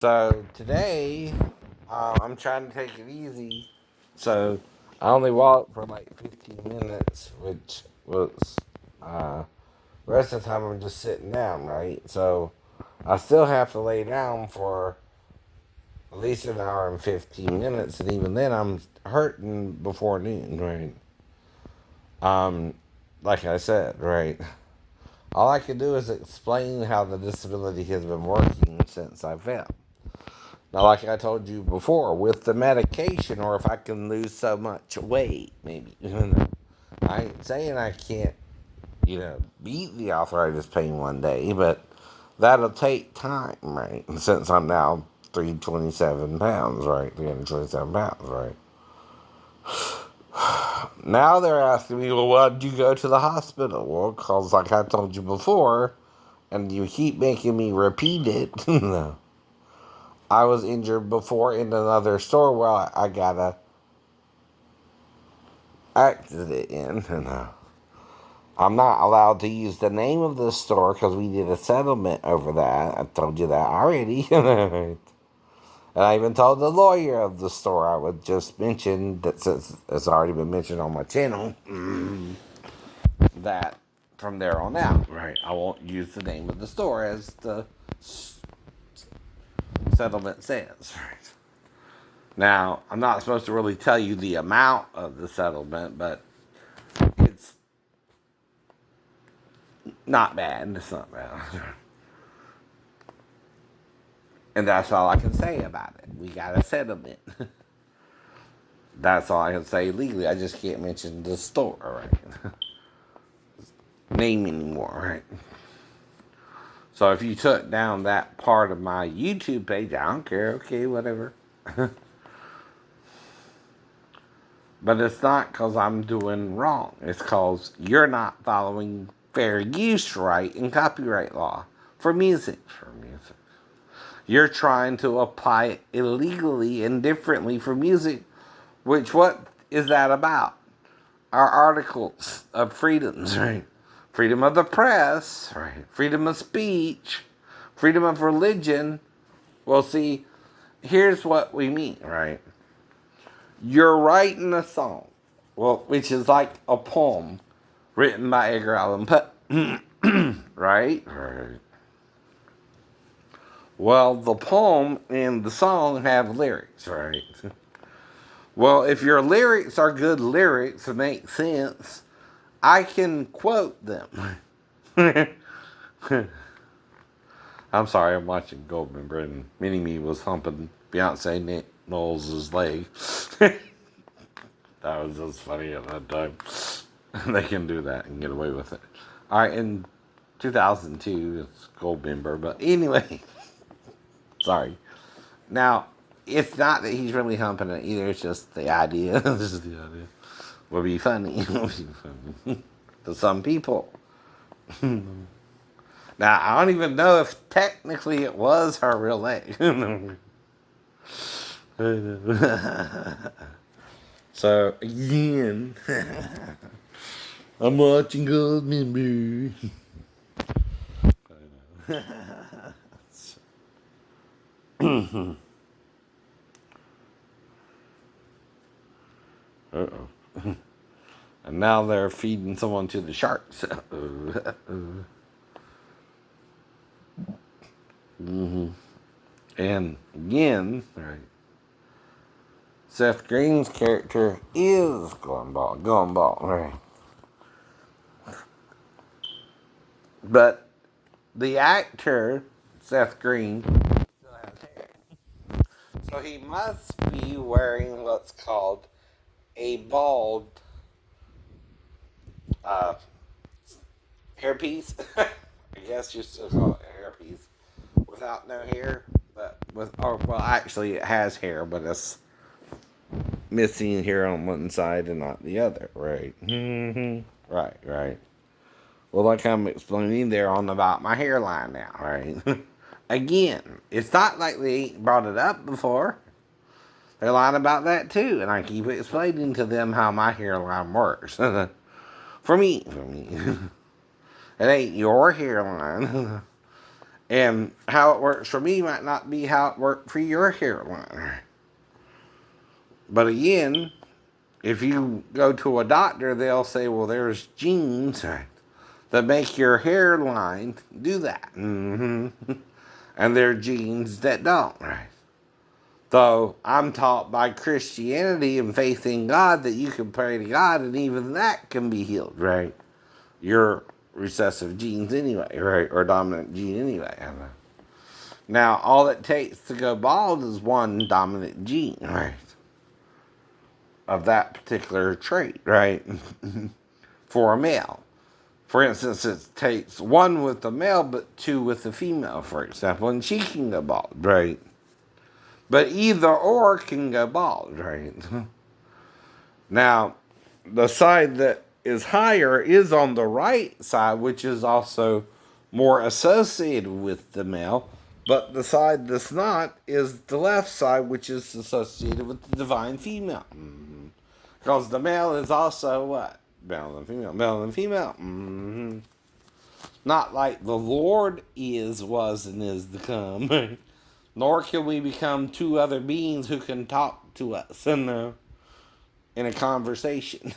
So today, I'm trying to take it easy. So I only walked for like 15 minutes, which was the rest of the time I'm just sitting down, right? So I still have to lay down for at least an hour and 15 minutes, and even then I'm hurting before noon, right? Um, like I said, right? All I can do is explain how the disability has been working since I fell. Now, like I told you before, with the medication, or if I can lose so much weight, maybe. I ain't saying I can't, beat the arthritis pain one day, but that'll take time, right? Since I'm now 327 pounds, right? 327 pounds, right? Now they're asking me, well, why did you go to the hospital? Well, because, like I told you before, and you keep making me repeat it, I was injured before in another store where I got a accident in. And, I'm not allowed to use the name of the store because we did a settlement over that. I told you that already. And I even told the lawyer of the store I would just mention that, since it's already been mentioned on my channel, that from there on out, right, I won't use the name of the store as the settlement says. Right. Now, I'm not supposed to really tell you the amount of the settlement, but it's not bad. It's not bad. And that's all I can say about it. We got a settlement. That's all I can say legally. I just can't mention the store, right? Name anymore, right? So if you took down that part of my YouTube page, I don't care. Okay, whatever. But it's not because I'm doing wrong. It's because you're not following fair use right and copyright law for music. For music. You're trying to apply it illegally and differently for music, which what is that about? Our articles of freedoms, right? Freedom of the press, right? Freedom of speech, freedom of religion. Well, see, here's what we mean, right? You're writing a song, well, which is like a poem written by Edgar Allan Poe, right? Right. Well, the poem and the song have lyrics, right? Well, if your lyrics are good lyrics and make sense, I can quote them. I'm sorry, I'm watching Goldmember and Mini Me was humping Beyonce Nick Knowles' leg. That was just funny at that time. They can do that and get away with it. Alright, in 2002, it's Goldmember, but anyway, sorry. Now, it's not that he's really humping it either, it's just the idea. This is the idea. Would be funny. Would be funny. To some people. Now, I don't even know if technically it was her real leg. So, again, I'm watching Goldmember. Uh-oh. And now they're feeding someone to the sharks. And again, right, Seth Green's character is Gumball, right? But the actor, Seth Green, still has hair. So he must be wearing what's called a bald uh, hairpiece. I guess you still call it a hairpiece. Without no hair, but with, or well, actually it has hair, but it's missing hair on one side and not the other, right? Right, right. Well, like I'm explaining, they're on about my hairline now, right? Again, it's not like they ain't brought it up before. They're lying about that too, and I keep explaining to them how my hairline works. For me. It ain't your hairline. And how it works for me might not be how it worked for your hairline. But again, if you go to a doctor, they'll say, well, there's genes that make your hairline do that. And there are genes that don't, right? So I'm taught by Christianity and faith in God that you can pray to God and even that can be healed, right? Your recessive genes anyway, right? Or dominant gene anyway. Now, all it takes to go bald is one dominant gene, right? Of that particular trait, right? For a male. For instance, it takes one with the male, but two with the female, for example, and she can go bald, right? But either or can go bald, right? Now, the side that is higher is on the right side, which is also more associated with the male. But the side that's not is the left side, which is associated with the divine female. Because the male is also what? Male and female. Male and female. Not like the Lord is, was, and is to come. Nor can we become two other beings who can talk to us in a conversation.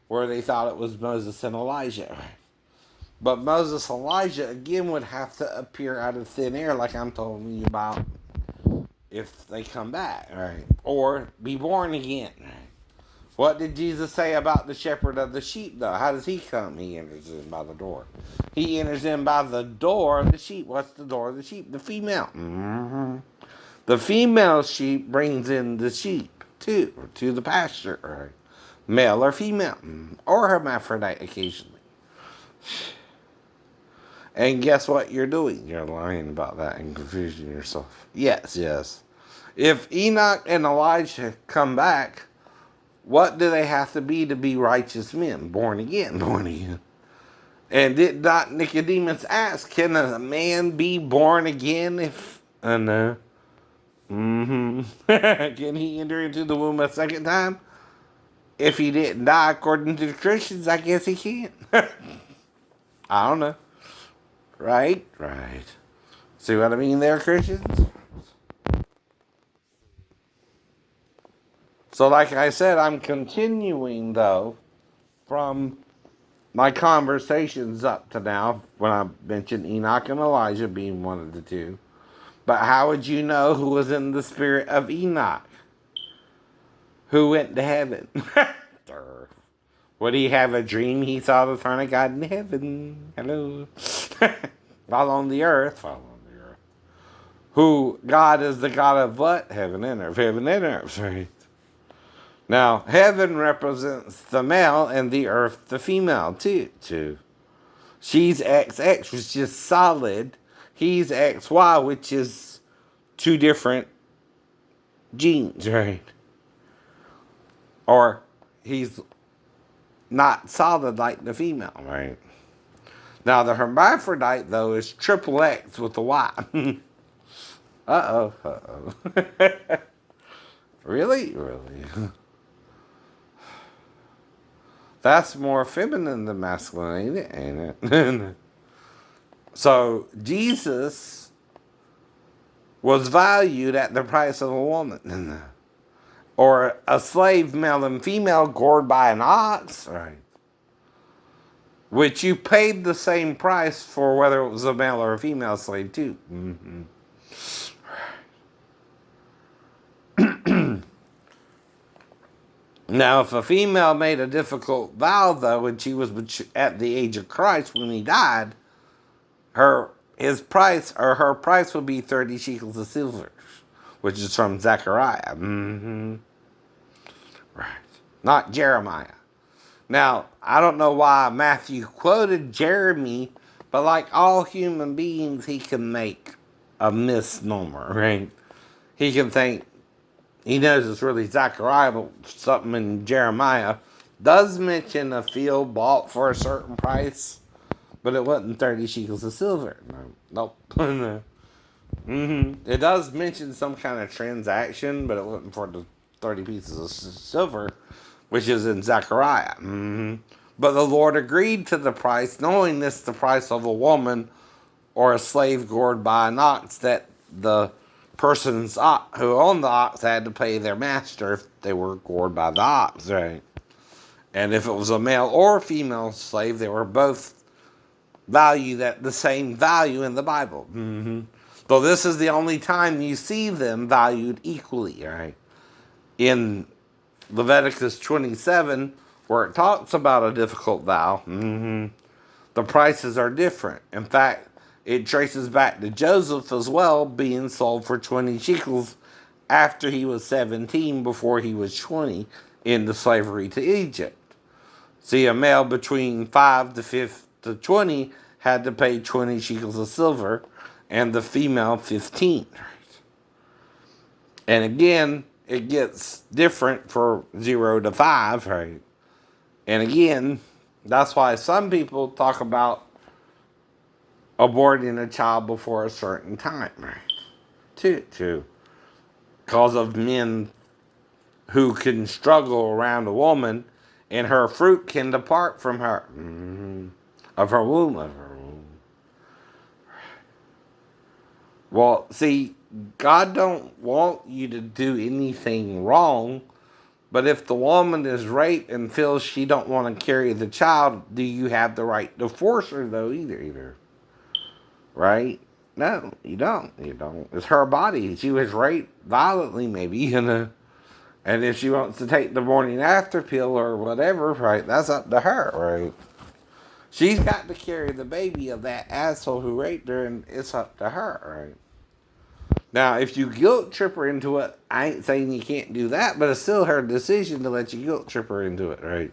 Where they thought it was Moses and Elijah. But Moses and Elijah, again, would have to appear out of thin air, like I'm telling you about, if they come back, right? Or be born again, right? What did Jesus say about the shepherd of the sheep, though? How does he come? He enters in by the door. He enters in by the door of the sheep. What's the door of the sheep? The female. The female sheep brings in the sheep, too, to the pasture, right? Male or female, or hermaphrodite occasionally. And guess what you're doing? You're lying about that and confusing yourself. Yes, yes. If Enoch and Elijah come back, what do they have to be righteous men? Born again, born again. And did not Nicodemus ask, can a man be born again if... no. Can he enter into the womb a second time? If he didn't die according to the Christians, I guess he can. I don't know. Right? Right. See what I mean there, Christians? So like I said, I'm continuing, though, from my conversations up to now, when I mentioned Enoch and Elijah being one of the two. But how would you know who was in the spirit of Enoch? Who went to heaven? Would he have a dream he saw the throne of God in heaven? Hello. While on the earth. Who, God is the God of what? Heaven and earth. Heaven and earth, right? Now, heaven represents the male and the earth the female, too. She's XX, which is solid. He's XY, which is two different genes, right? Or he's not solid like the female, right? Now, the hermaphrodite, though, is triple X with a Y. Uh-oh. Really? That's more feminine than masculine, ain't it? So, Jesus was valued at the price of a woman. Or a slave, male and female, gored by an ox, right? Which you paid the same price for whether it was a male or a female slave, too. Now, if a female made a difficult vow, though, when she was at the age of Christ when he died, her price would be 30 shekels of silver, which is from Zechariah. Right. Not Jeremiah. Now, I don't know why Matthew quoted Jeremy, but like all human beings, he can make a misnomer, right? He can think, he knows it's really Zechariah, but something in Jeremiah does mention a field bought for a certain price, but it wasn't 30 shekels of silver. Nope. It does mention some kind of transaction, but it wasn't for the 30 pieces of silver, which is in Zechariah. But the Lord agreed to the price, knowing this the price of a woman or a slave gored by an ox that the persons who owned the ox had to pay their master if they were gored by the ox, right? And if it was a male or female slave, they were both valued at the same value in the Bible. So this is the only time you see them valued equally, right? In Leviticus 27, where it talks about a difficult vow, the prices are different. In fact, it traces back to Joseph as well, being sold for 20 shekels after he was 17, before he was 20, into slavery to Egypt. See, a male between 5 to 20 had to pay 20 shekels of silver, and the female 15. And again, it gets different for 0 to 5, right? And again, that's why some people talk about aborting a child before a certain time, right? Too. Because of men who can struggle around a woman, and her fruit can depart from her. Of her womb. Well, see, God don't want you to do anything wrong, but if the woman is raped and feels she don't want to carry the child, do you have the right to force her, though, either? Right? No, you don't. You don't. It's her body. She was raped violently, maybe, and if she wants to take the morning after pill or whatever, right, that's up to her, right? She's got to carry the baby of that asshole who raped her, and it's up to her, right? Now, if you guilt trip her into it, I ain't saying you can't do that, but it's still her decision to let you guilt trip her into it, right?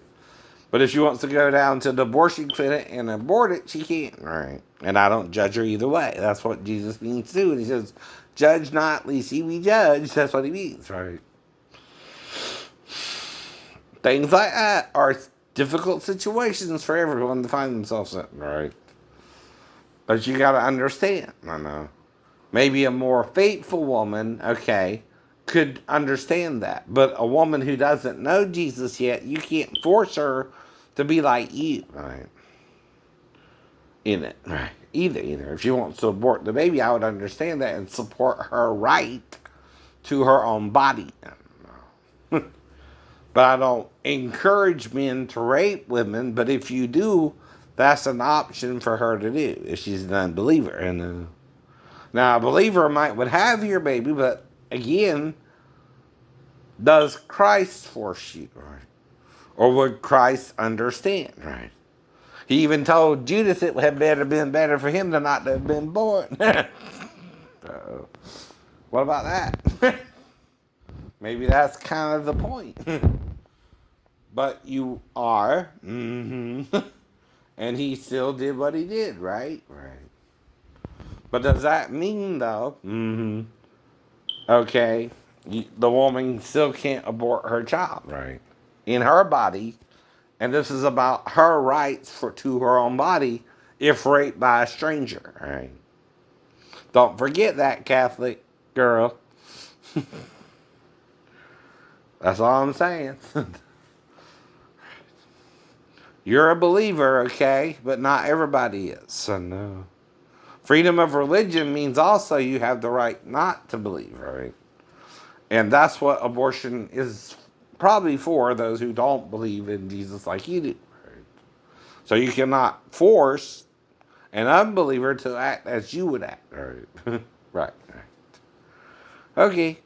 But if she wants to go down to the abortion clinic and abort it, she can't, right? And I don't judge her either way. That's what Jesus means too. And he says, judge not, lest ye be judged. That's what he means, right? Things like that are difficult situations for everyone to find themselves in, right? But you got to understand, I know. Maybe a more faithful woman, okay, could understand that. But a woman who doesn't know Jesus yet, you can't force her to be like you, right? In it, right? Either. If she wants to abort the baby, I would understand that and support her right to her own body. But I don't encourage men to rape women. But if you do, that's an option for her to do if she's an unbeliever. And now a believer would have your baby, but again, does Christ force you, right? Or would Christ understand, right? He even told Judas it had been better for him to not have been born. So, what about that? Maybe that's kind of the point. But you are, and he still did what he did, right? Right. But does that mean, though, okay, the woman still can't abort her child, right? In her body, and this is about her rights to her own body if raped by a stranger, right? Don't forget that, Catholic girl. That's all I'm saying. You're a believer, okay? But not everybody is. So no. Freedom of religion means also you have the right not to believe, right? And that's what abortion is probably for, those who don't believe in Jesus like you do. Right? So you cannot force an unbeliever to act as you would act. Right. Right. Okay.